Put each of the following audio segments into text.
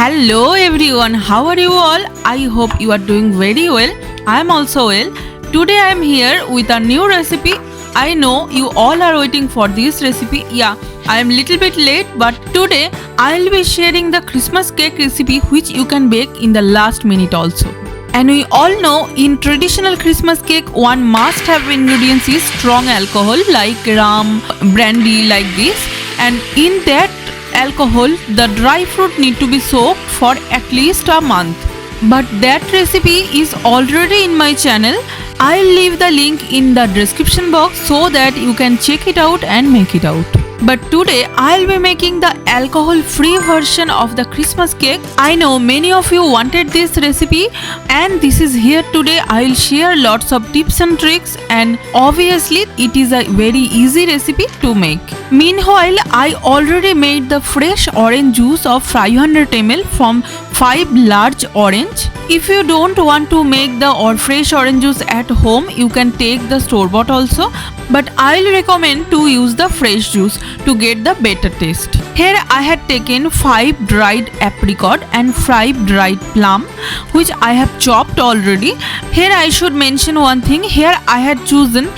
Hello everyone, how are you all? I hope you are doing very well. I am also well. Today I am here with a new recipe. I know you all are waiting for this recipe. Yeah, I am little bit late, but today I will be sharing the Christmas cake recipe which you can bake in the last minute also. And we all know in traditional Christmas cake one must have ingredients is strong alcohol like rum, brandy like this, and in that alcohol the dry fruit need to be soaked for at least a month. But that recipe is already in my channel. I'll leave the link in the description box so that you can check it out and make it out. But today I'll be making the alcohol free version of the Christmas cake. I know many of you wanted this recipe and this is here today. I'll share lots of tips and tricks, and obviously it is a very easy recipe to make. Meanwhile, I already made the fresh orange juice of 500 ml from 5 large orange. If you don't want to make the fresh orange juice at home, you can take the store bought also, but I'll recommend to use the fresh juice to get the better taste. Here I had taken 5 dried apricot and 5 dried plum which I have chopped already. Here I should mention one thing. Here I had chosen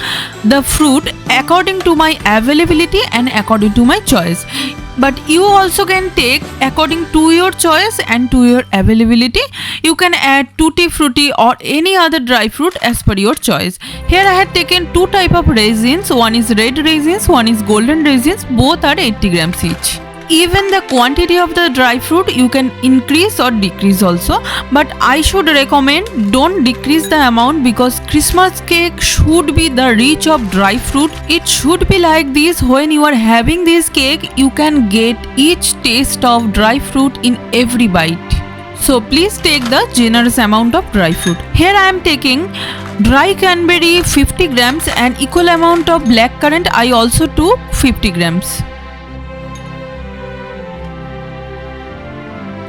the fruit according to my availability and according to my choice. But you also can take according to your choice and to your availability. You can add tutti frutti or any other dry fruit as per your choice. Here I had taken 2 type of raisins. One is red raisins, one is golden raisins. Both are 80 grams each. Even the quantity of the dry fruit you can increase or decrease also, but I should recommend don't decrease the amount because Christmas cake should be the rich of dry fruit. It should be like this. When you are having this cake, you can get each taste of dry fruit in every bite. So please take the generous amount of dry fruit. Here I am taking dry cranberry 50 grams and equal amount of black currant I also took 50 grams.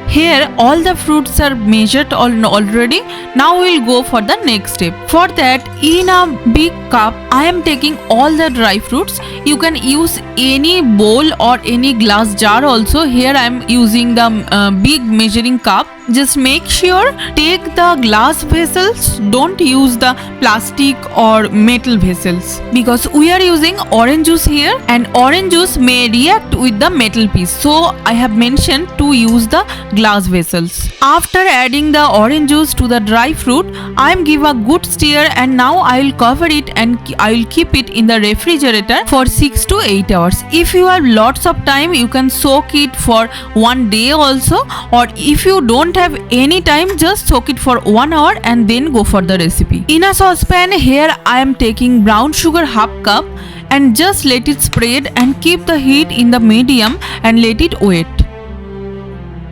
Here all the fruits are measured already. Now we will go for the next step. For that, in a big cup I am taking all the dry fruits. You can use any bowl or any glass jar also. Here I am using the big measuring cup. Just make sure take the glass vessels, don't use the plastic or metal vessels because we are using orange juice here and orange juice may react with the metal piece. So I have mentioned to use the glass vessels. After adding the orange juice to the dry fruit, I am give a good stir and now I will cover it and I will keep it in the refrigerator for 6 to 8 hours. If you have lots of time, you can soak it for one day also, or if you don't have any time, just soak it for 1 hour and then go for the recipe. In a saucepan, here I am taking brown sugar half cup and just let it spread and keep the heat in the medium and let it wait.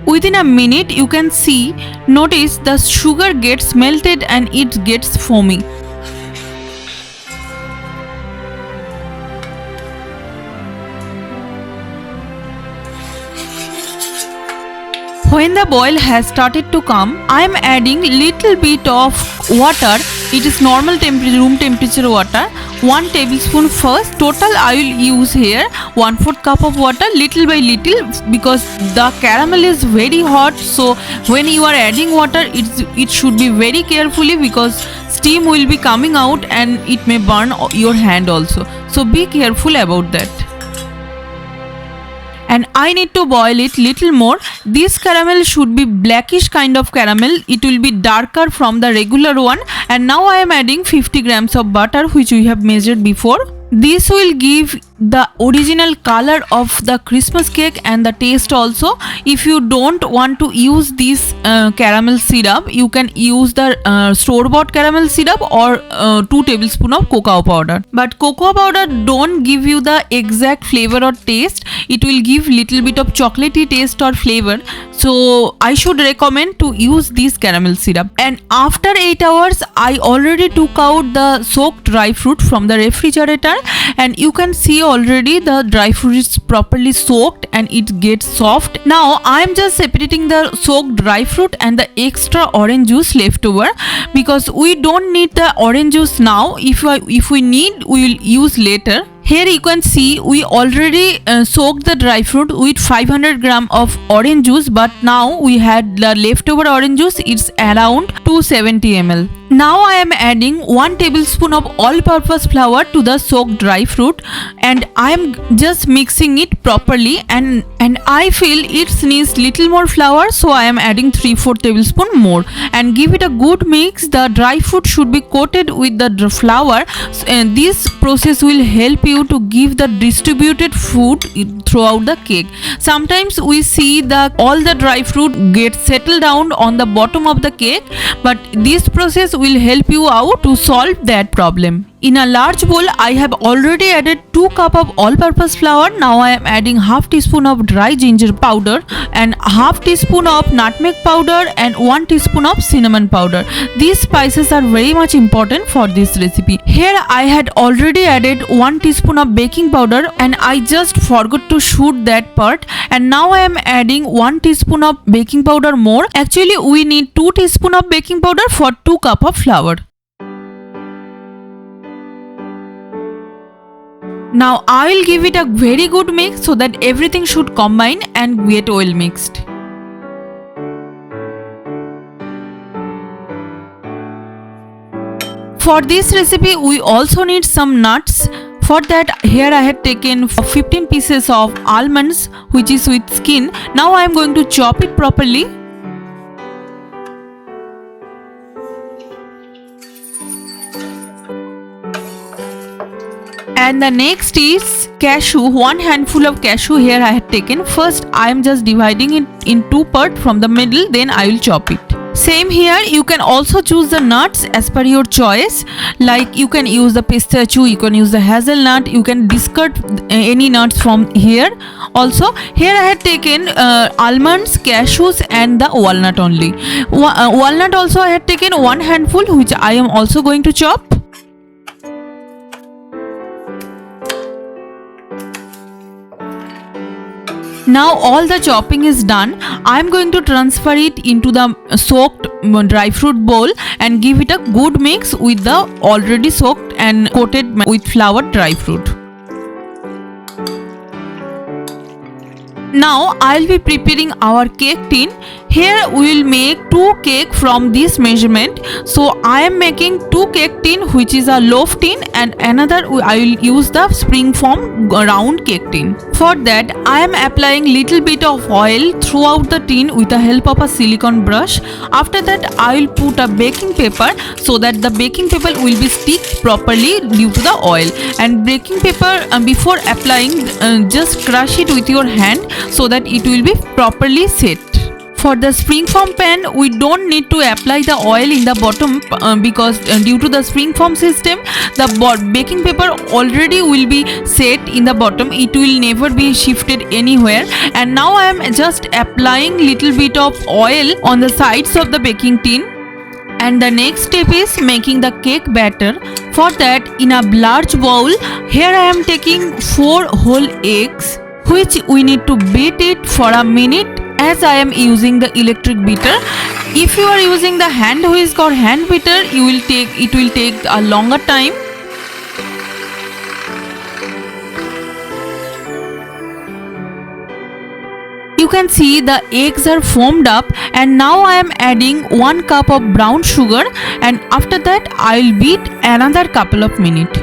Within a minute you can notice the sugar gets melted and it gets foamy. When the boil has started to come, I am adding little bit of water. It is normal room temperature water. 1 tablespoon first. Total I will use here 1/4 cup of water, little by little, because the caramel is very hot. So when you are adding water, it should be very carefully because steam will be coming out and it may burn your hand also. So be careful about that. And I need to boil it little more. This caramel should be blackish kind of caramel. It will be darker from the regular one. And now I am adding 50 grams of butter which we have measured before. This will give the original color of the Christmas cake and the taste also. If you don't want to use this caramel syrup, you can use the store-bought caramel syrup or 2 tablespoons of cocoa powder. But cocoa powder don't give you the exact flavor or taste. It will give little bit of chocolatey taste or flavor. So I should recommend to use this caramel syrup. And after 8 hours, I already took out the soaked dry fruit from the refrigerator, and you can see already the dry fruit is properly soaked and it gets soft. Now I am just separating the soaked dry fruit and the extra orange juice left over because we don't need the orange juice now. If we need, we will use later. Here you can see we already soaked the dry fruit with 500 gram of orange juice, but now we had the leftover orange juice. It's around 270 ml. Now I am adding 1 tablespoon of all-purpose flour to the soaked dry fruit, and I am just mixing it properly, and I feel it needs little more flour, so I am adding 3/4 tablespoon more, and give it a good mix. The dry fruit should be coated with the flour, and this process will help you to give the distributed food throughout the cake. Sometimes we see that all the dry fruit get settled down on the bottom of the cake, but this process will help you out to solve that problem. In a large bowl, I have already added 2 cup of all-purpose flour. Now I am adding half teaspoon of dry ginger powder and half teaspoon of nutmeg powder and 1 teaspoon of cinnamon powder. These spices are very much important for this recipe. Here I had already added 1 teaspoon of baking powder, and I just forgot to shoot that part. And now I am adding 1 teaspoon of baking powder more. Actually, we need 2 teaspoon of baking powder for 2 cup of flour. Now I will give it a very good mix so that everything should combine and get well mixed. For this recipe we also need some nuts. For that, here I had taken 15 pieces of almonds, which is with skin. Now I am going to chop it properly. And the next is cashew, 1 handful of cashew here I had taken. First I am just dividing it in 2 parts from the middle, then I will chop it. Same here, you can also choose the nuts as per your choice. Like you can use the pistachio, you can use the hazelnut, you can discard any nuts from here. Also here I had taken almonds, cashews and the walnut only. Walnut also I had taken 1 handful, which I am also going to chop. Now all the chopping is done. I am going to transfer it into the soaked dry fruit bowl and give it a good mix with the already soaked and coated with flour dry fruit. Now I will be preparing our cake tin. Here we will make 2 cake from this measurement. So I am making 2 cake tin, which is a loaf tin, and another I will use the spring foam round cake tin. For that I am applying little bit of oil throughout the tin with the help of a silicone brush. After that I will put a baking paper so that the baking paper will be stick properly due to the oil. And baking paper before applying just crush it with your hand so that it will be properly set. For the spring foam pan, we don't need to apply the oil in the bottom because due to the spring foam system, the baking paper already will be set in the bottom. It will never be shifted anywhere. And now I am just applying little bit of oil on the sides of the baking tin. And the next step is making the cake batter. For that, in a large bowl, here I am taking 4 whole eggs, which we need to beat it for a minute, as I am using the electric beater. If you are using the hand whisk or hand beater, it will take a longer time. You can see the eggs are foamed up, and now I am adding 1 cup of brown sugar, and after that I will beat another couple of minutes.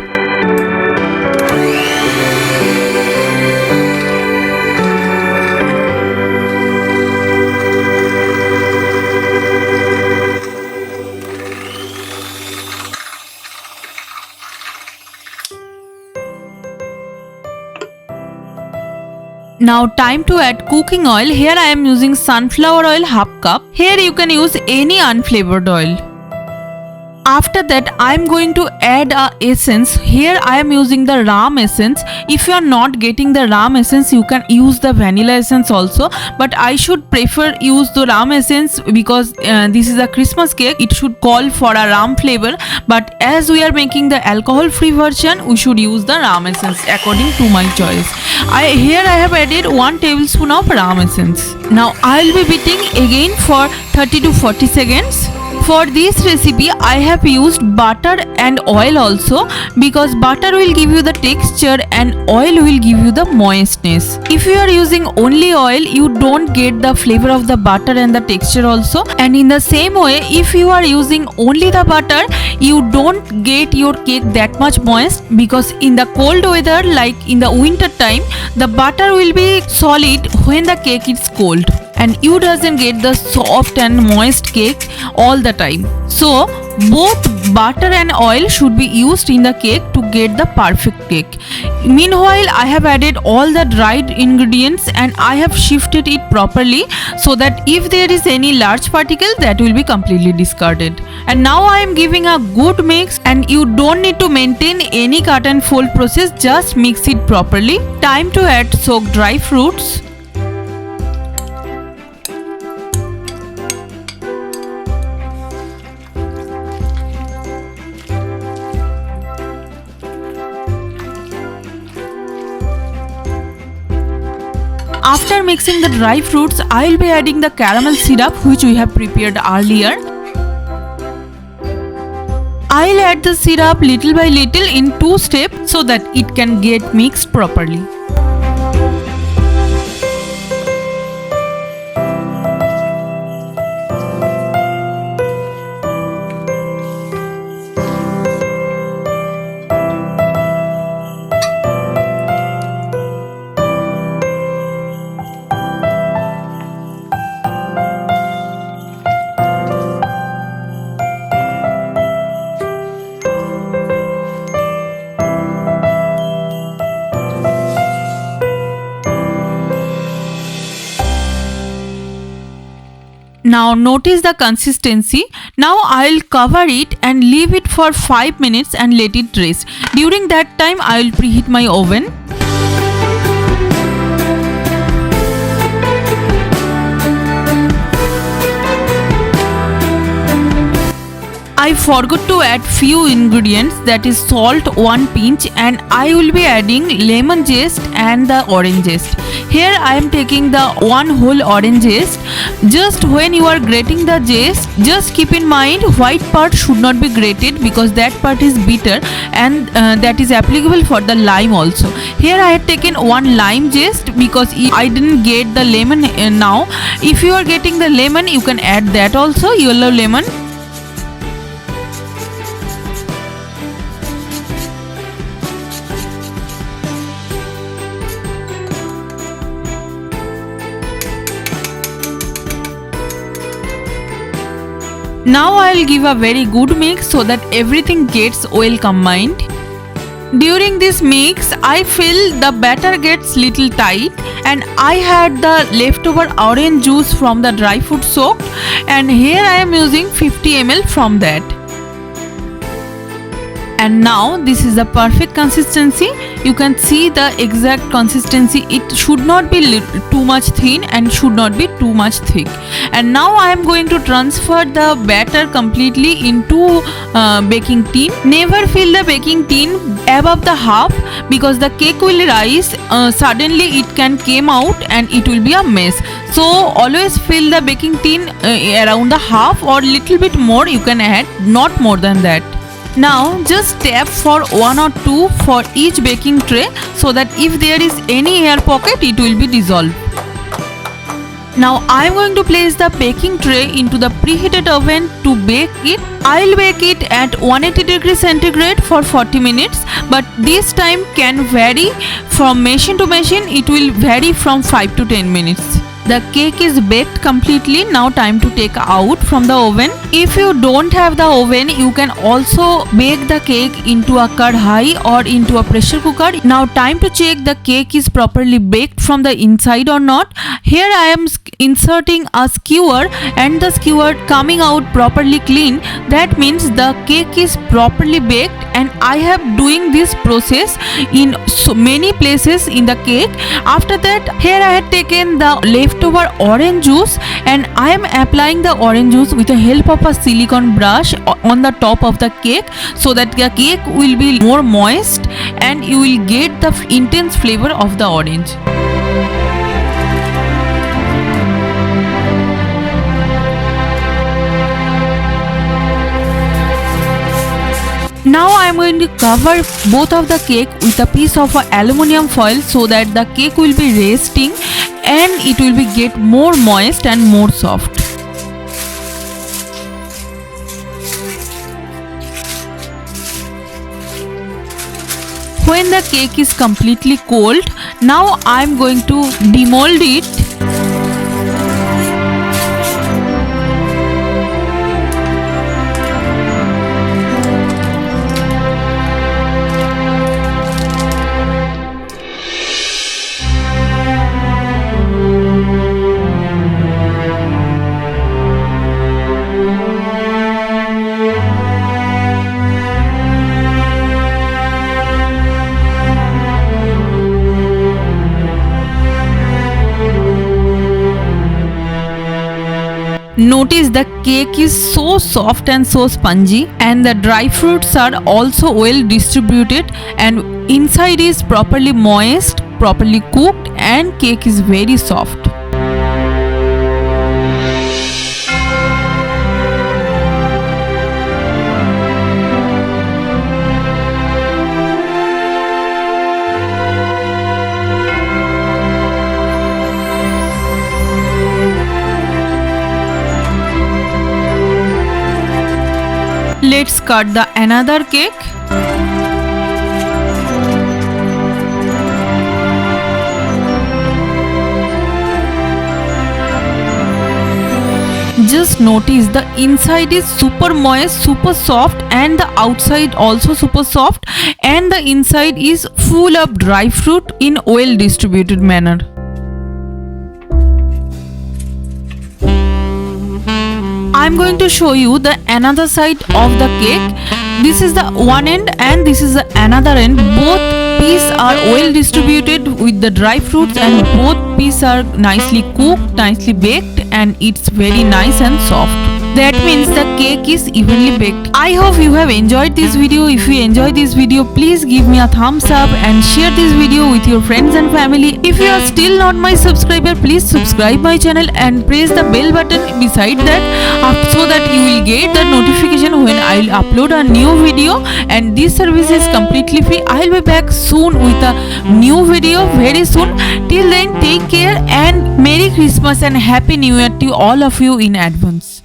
Now time to add cooking oil. Here I am using sunflower oil half cup. Here you can use any unflavored oil. After that I am going to add a essence. Here I am using the ram essence. If you are not getting the ram essence, you can use the vanilla essence also, but I should prefer use the ram essence because this is a Christmas cake. It should call for a ram flavor, but as we are making the alcohol free version, we should use the ram essence according to my choice. Here I have added 1 tablespoon of ram essence. Now I will be beating again for 30 to 40 seconds. For this recipe I have used butter and oil also, because butter will give you the texture and oil will give you the moistness. If you are using only oil, you don't get the flavor of the butter and the texture also. And in the same way, if you are using only the butter, you don't get your cake that much moist, because in the cold weather like in the winter time, the butter will be solid when the cake is cold, and you doesn't get the soft and moist cake all the time. So both butter and oil should be used in the cake to get the perfect cake. Meanwhile, I have added all the dried ingredients and I have shifted it properly so that if there is any large particle, that will be completely discarded. And now I am giving a good mix, and you don't need to maintain any cut and fold process, just mix it properly. Time to add soaked dry fruits. After mixing the dry fruits, I will be adding the caramel syrup which we have prepared earlier. I will add the syrup little by little in 2 steps so that it can get mixed properly. Now notice the consistency. Now I will cover it and leave it for 5 minutes and let it rest. During that time I will preheat my oven. I forgot to add few ingredients, that is salt 1 pinch, and I will be adding lemon zest and the orange zest. Here I am taking the 1 whole orange zest. Just when you are grating the zest, just keep in mind white part should not be grated because that part is bitter, and that is applicable for the lime also. Here I had taken 1 lime zest because I didn't get the lemon now. If you are getting the lemon, you can add that also, yellow lemon. Now I will give a very good mix so that everything gets well combined. During this mix, I feel the batter gets little tight, and I had the leftover orange juice from the dry fruit soaked, and here I am using 50 ml from that. And now this is the perfect consistency. You can see the exact consistency. It should not be too much thin and should not be too much thick. And now I am going to transfer the batter completely into baking tin. Never fill the baking tin above the half because the cake will rise. Suddenly it can come out and it will be a mess. So always fill the baking tin around the half or little bit more you can add, not more than that. Now just tap for 1 or 2 for each baking tray so that if there is any air pocket, it will be dissolved. Now I am going to place the baking tray into the preheated oven to bake it. I will bake it at 180 degrees centigrade for 40 minutes, but this time can vary from machine to machine. It will vary from 5 to 10 minutes. The cake is baked completely. Now time to take out from the oven. If you don't have the oven, you can also bake the cake into a kadhai or into a pressure cooker. Now time to check the cake is properly baked from the inside or not. Here I am inserting a skewer and the skewer coming out properly clean. That means the cake is properly baked, and I have doing this process in so many places in the cake. After that, here I had taken the leftover orange juice and I am applying the orange juice with the help of a silicone brush on the top of the cake so that the cake will be more moist and you will get the intense flavor of the orange. Now I am going to cover both of the cake with a piece of aluminium foil so that the cake will be resting and it will be get more moist and more soft. When the cake is completely cold, now I am going to demold it. Notice the cake is so soft and so spongy, and the dry fruits are also well distributed, and inside is properly moist, properly cooked, and cake is very soft. Let's cut the another cake. Just notice the inside is super moist, super soft, and the outside also super soft, and the inside is full of dry fruit in well distributed manner. I'm going to show you the another side of the cake. This is the one end and this is the another end. Both pieces are well distributed with the dry fruits, and both pieces are nicely cooked, nicely baked, and it's very nice and soft. That means the cake is evenly baked. I hope you have enjoyed this video. If you enjoyed this video, please give me a thumbs up and share this video with your friends and family. If you are still not my subscriber, please subscribe my channel and press the bell button beside that so that you will get the notification when I'll upload a new video. And this service is completely free. I'll be back soon with a new video very soon. Till then, take care and Merry Christmas and Happy New Year to all of you in advance.